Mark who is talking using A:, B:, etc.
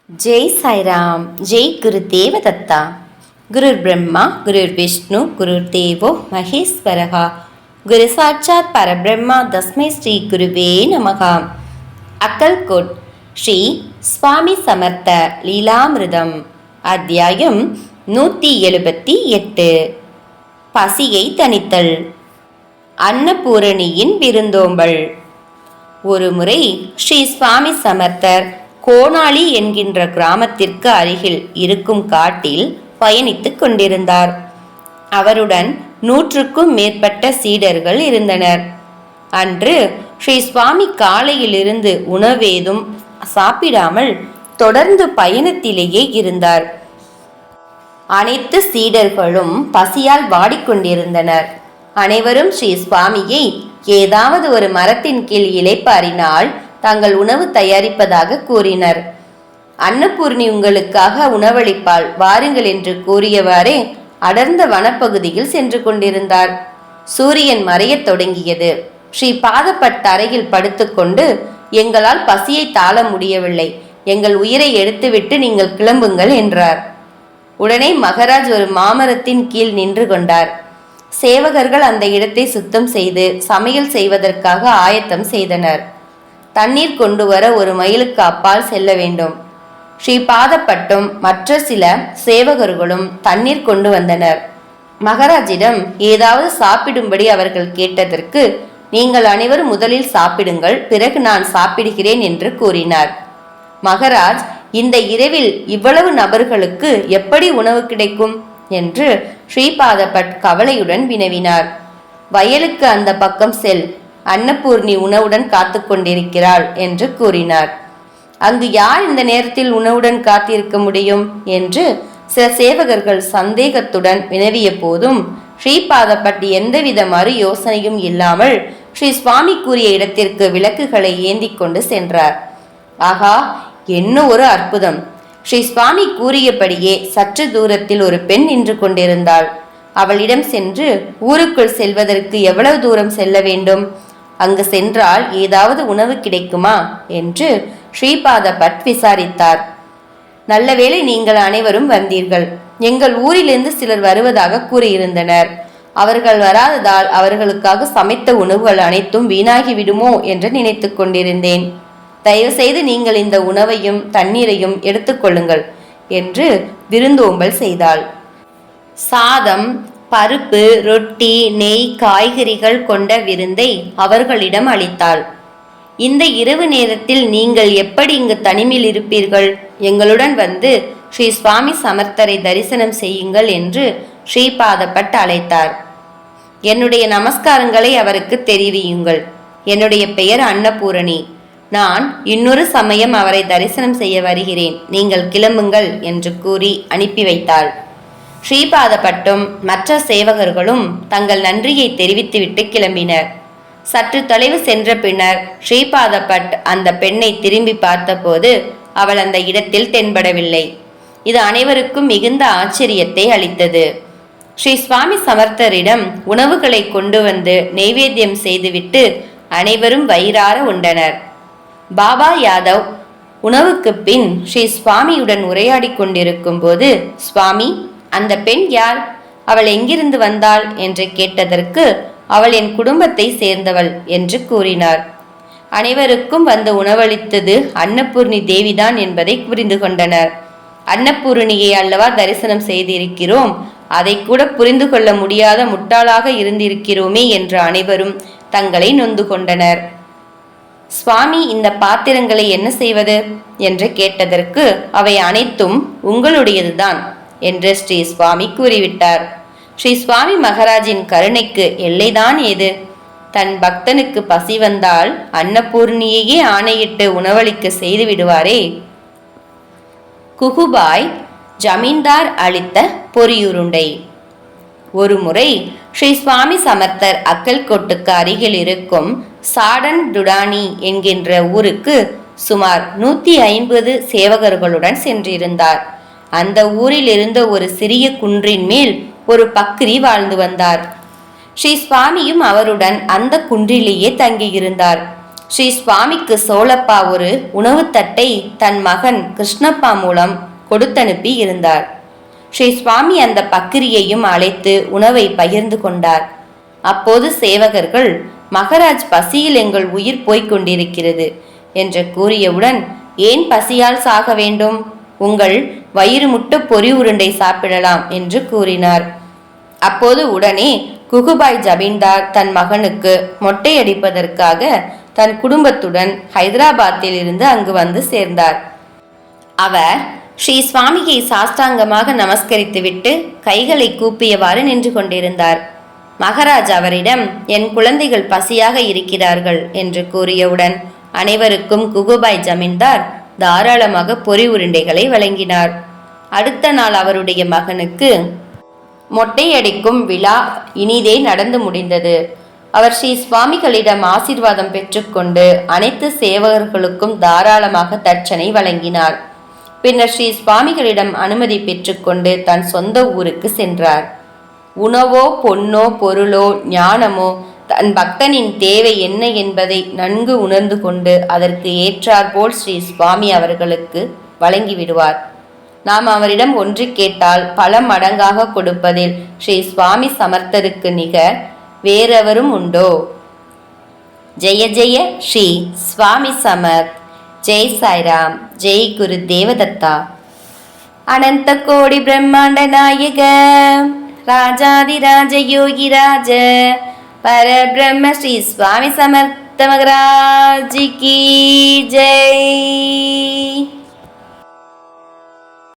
A: जय साई राम। जय गुरुदेव दत्ता। गुरुर्ब्रह्मा गुरुर्विष्णु गुरुर्देवो महेश्वरः। गुरु साक्षात् परब्रह्मा तस्मै श्री गुरुवे नमः। अक्कलकोट श्री स्वामी समर्थ லீலாமிருதம் அத்தியாயம் 178. பசியை தணித்தல். அன்னபூரணியின் விருந்தோம்பல். ஒருமுறை ஸ்ரீ சுவாமி சமர்த்தர் கோனாளி என்கின்ற கிராமத்திற்கு அருகில் இருக்கும் காட்டில் பயணித்துக் கொண்டிருந்தார். அவருடன் 100க்கும் மேற்பட்ட சீடர்கள் இருந்தனர். அன்று ஸ்ரீ சுவாமி காலையிலிருந்து உணவேதும் சாப்பிடாமல் தொடர்ந்து பயணத்திலேயே இருந்தார். அனைத்து சீடர்களும் பசியால் வாடிக்கொண்டிருந்தனர். அனைவரும் ஸ்ரீ சுவாமியை ஏதாவது ஒரு மரத்தின் கீழ் இளைப்பாறினால் தாங்கள் உணவு தயாரிப்பதாக கூறினர். அன்னபூர்ணி உங்களுக்காக உணவளிப்பாள், வாருங்கள் என்று கூறியவாறே அடர்ந்த வனப்பகுதியில் சென்று கொண்டிருந்தார். சூரியன் மறையத் தொடங்கியது. ஸ்ரீ பாதப்பட் அறையில் படுத்துக்கொண்டு, எங்களால் பசியை தாழ முடியவில்லை, எங்கள் உயிரை எடுத்துவிட்டு நீங்கள் கிளம்புங்கள் என்றார். உடனே மகராஜ் ஒரு மாமரத்தின் கீழ் நின்று கொண்டார். சேவகர்கள் அந்த இடத்தை சுத்தம் செய்து சமையல் செய்வதற்காக ஆயத்தம் செய்தனர். தண்ணீர் கொண்டு வர ஒரு மைலுக்கு அப்பால் செல்ல வேண்டும். ஸ்ரீ பாதப்பட்டும் மற்ற சில சேவகர்களும் தண்ணீர் கொண்டு வந்தனர். மகராஜிடம் ஏதாவது சாப்பிடும்படி அவர்கள் கேட்டதற்கு, நீங்கள் அனைவரும் முதலில் சாப்பிடுங்கள், பிறகு நான் சாப்பிடுகிறேன் என்று கூறினார். மகராஜ், இந்த இரவில் இவ்வளவு நபர்களுக்கு எப்படி உணவு கிடைக்கும் என்று ஸ்ரீபாதபட் கவலையுடன் வினவினார். வயலுக்கு அந்த பக்கம் செல், அன்னபூர்ணி உணவுடன் காத்து கொண்டிருக்கிறாள் என்று கூறினார். அங்கு யார் இந்த நேரத்தில் உணவுடன் காத்திருக்க முடியும் என்று சில சேவகர்கள் சந்தேகத்துடன் வினவிய போதும் ஸ்ரீபாதபட் எந்தவித மறு யோசனையும் இல்லாமல் ஸ்ரீ சுவாமி கூறிய இடத்திற்கு விளக்குகளை ஏந்தி கொண்டு சென்றார். ஆகா, என்ன ஒரு அற்புதம்! ஸ்ரீ சுவாமி கூறியபடியே சற்று தூரத்தில் ஒரு பெண் நின்று கொண்டிருந்தாள். அவளிடம் சென்று, ஊருக்குள் செல்வதற்கு எவ்வளவு தூரம் செல்ல வேண்டும்? அங்கு சென்றால் ஏதாவது உணவு கிடைக்குமா என்று ஸ்ரீபாதபட் விசாரித்தார். நல்லவேளை நீங்கள் அனைவரும் வந்தீர்கள். எங்கள் ஊரிலிருந்து சிலர் வருவதாக கூறியிருந்தனர். அவர்கள் வராததால் அவர்களுக்காக சமைத்த உணவுகள் அனைத்தும் வீணாகிவிடுமோ என்று நினைத்து கொண்டிருந்தேன். தயவு செய்து நீங்கள் இந்த உணவையும் தண்ணீரையும் எடுத்துக்கொள்ளுங்கள் என்று விருந்தோம்பல் செய்தாள். சாதம், பருப்பு, ரொட்டி, நெய், காய்கறிகள் கொண்ட விருந்தை அவர்களிடம் அளித்தாள். இந்த இரவு நேரத்தில் நீங்கள் எப்படி இங்கு தனிமையில் இருப்பீர்கள்? எங்களுடன் வந்து ஸ்ரீ சுவாமி சமர்த்தரை தரிசனம் செய்யுங்கள் என்று ஸ்ரீபாதபட் அழைத்தார். என்னுடைய நமஸ்காரங்களை அவருக்கு தெரிவியுங்கள். என்னுடைய பெயர் அன்னபூரணி. நான் இன்னொரு சமயம் அவரை தரிசனம் செய்ய வருகிறேன், நீங்கள் கிளம்புங்கள் என்று கூறி அனுப்பி வைத்தாள். ஸ்ரீபாதபட்டும் மற்ற சேவகர்களும் தங்கள் நன்றியை தெரிவித்துவிட்டு கிளம்பினர். சற்று தொலைவு சென்ற பின்னர் ஸ்ரீபாதபட் அந்த பெண்ணை திரும்பி பார்த்தபோது அவள் அந்த இடத்தில் தென்படவில்லை. இது அனைவருக்கும் மிகுந்த ஆச்சரியத்தை அளித்தது. ஸ்ரீ சுவாமி சமர்த்தரிடம் உணவுகளை கொண்டு வந்து நெய்வேத்தியம் செய்துவிட்டு அனைவரும் வயிறார உண்டனர். பாபா யாதவ் உணவுக்கு பின் ஸ்ரீ சுவாமியுடன் உரையாடி கொண்டிருக்கும் போது, சுவாமி, அந்த பெண் யார்? அவள் எங்கிருந்து வந்தாள் என்று கேட்டதற்கு, அவள் என் குடும்பத்தை சேர்ந்தவள் என்று கூறினார். அனைவருக்கும் வந்து உணவளித்தது அன்னபூர்ணி தேவிதான் என்பதை புரிந்து கொண்டனர். அன்னபூரணியை அல்லவா தரிசனம் செய்திருக்கிறோம், அதை கூட புரிந்து கொள்ள முடியாத முட்டாளாக இருந்திருக்கிறோமே என்று அனைவரும் தங்களை நொந்து கொண்டனர். சுவாமி, இந்த பாத்திரங்களை என்ன செய்வது என்று கேட்டதற்கு, அவை அனைத்தும் உங்களுடையதுதான் என்று ஸ்ரீ சுவாமி கூறிவிட்டார். ஸ்ரீ சுவாமி மகராஜின் கருணைக்கு எல்லைதான் ஏது? தன் பக்தனுக்கு பசி வந்தால் அன்னபூர்ணியையே ஆணையிட்டு உணவளிக்க செய்து விடுவாரே. குகுபாய் ஜமீன்தார் அளித்த பொரியுருண்டை. ஒரு முறை ஸ்ரீ சுவாமி சமர்த்தர் அக்கல்கோட்டுக்கு அருகில் இருக்கும் சாடன் டுடானி என்கின்ற ஊருக்கு சுமார் 150 சேவகர்களுடன் சென்றிருந்தார். அந்த ஊரில் இருந்த ஒரு சிறிய குன்றின் மேல் ஒரு பக்ரி வாழ்ந்து வந்தார். ஸ்ரீ சுவாமியும் அவருடன் அந்த குன்றிலேயே தங்கியிருந்தார். ஸ்ரீ சுவாமிக்கு சோழப்பா ஒரு உணவு தட்டை தன் மகன் கிருஷ்ணப்பா மூலம் கொடுத்தனுப்பி இருந்தார். ஸ்ரீ சுவாமி அந்த பக்கிரியையும் அழைத்து உணவை பகிர்ந்து கொண்டார். அப்போது சேவகர்கள், மகராஜ் பசியில் எங்கள் உயிர் போய்க் கொண்டிருக்கிறது என்று கூறியவுடன், ஏன் பசியால் சாக வேண்டும்? உங்கள் வயிறு முட்ட பொறி உருண்டை சாப்பிடலாம் என்று கூறினார். அப்போது உடனே குகுபாய் ஜமீன்தார் தன் மகனுக்கு மொட்டையடிப்பதற்காக தன் குடும்பத்துடன் ஹைதராபாத்தில் இருந்து அங்கு வந்து சேர்ந்தார். அவர் ஸ்ரீ சுவாமியை சாஷ்டாங்கமாக நமஸ்கரித்துவிட்டு கைகளை கூப்பியவாறு நின்று கொண்டிருந்தார். மகாராஜ் அவரிடம், என் குழந்தைகள் பசியாக இருக்கிறார்கள் என்று கூறியவுடன் அனைவருக்கும் குகுபாய் ஜமீன்தார் தாராளமாக பொறி உருண்டைகளை வழங்கினார். அடுத்த நாள் அவருடைய மகனுக்கு மொட்டையடிக்கும் விழா இனிதே நடந்து முடிந்தது. அவர் ஸ்ரீ சுவாமிகளிடம் ஆசீர்வாதம் பெற்றுக்கொண்டு அனைத்து சேவகர்களுக்கும் தாராளமாக தட்சணை வழங்கினார். பின்னர் ஸ்ரீ சுவாமிகளிடம் அனுமதி பெற்றுக்கொண்டு தன் சொந்த ஊருக்கு சென்றார். உணவோ பொன்னோ பொருளோ ஞானமோ தன் பக்தனின் தேவை என்ன என்பதை நன்கு உணர்ந்து கொண்டு அதற்கு ஏற்றாற்போல் ஸ்ரீ சுவாமி அவர்களுக்கு வழங்கிவிடுவார். நாம் அவரிடம் ஒன்று கேட்டால் பல மடங்காக கொடுப்பதில் ஸ்ரீ சுவாமி சமர்த்தருக்கு நிகர் வேறெவரும் உண்டோ? ஜெய ஜெய ஸ்ரீ சுவாமி சமர்த். ஜெய் சாய்ராம். ஜெய் குரு தேவதத்தா. அனந்த கோடி பிரம்மாண்ட நாயக ராஜாதிராஜ யோகிராஜ பரபிரம்ம ஸ்ரீ சுவாமி சமர்த்த மகராஜ் கி ஜெய்.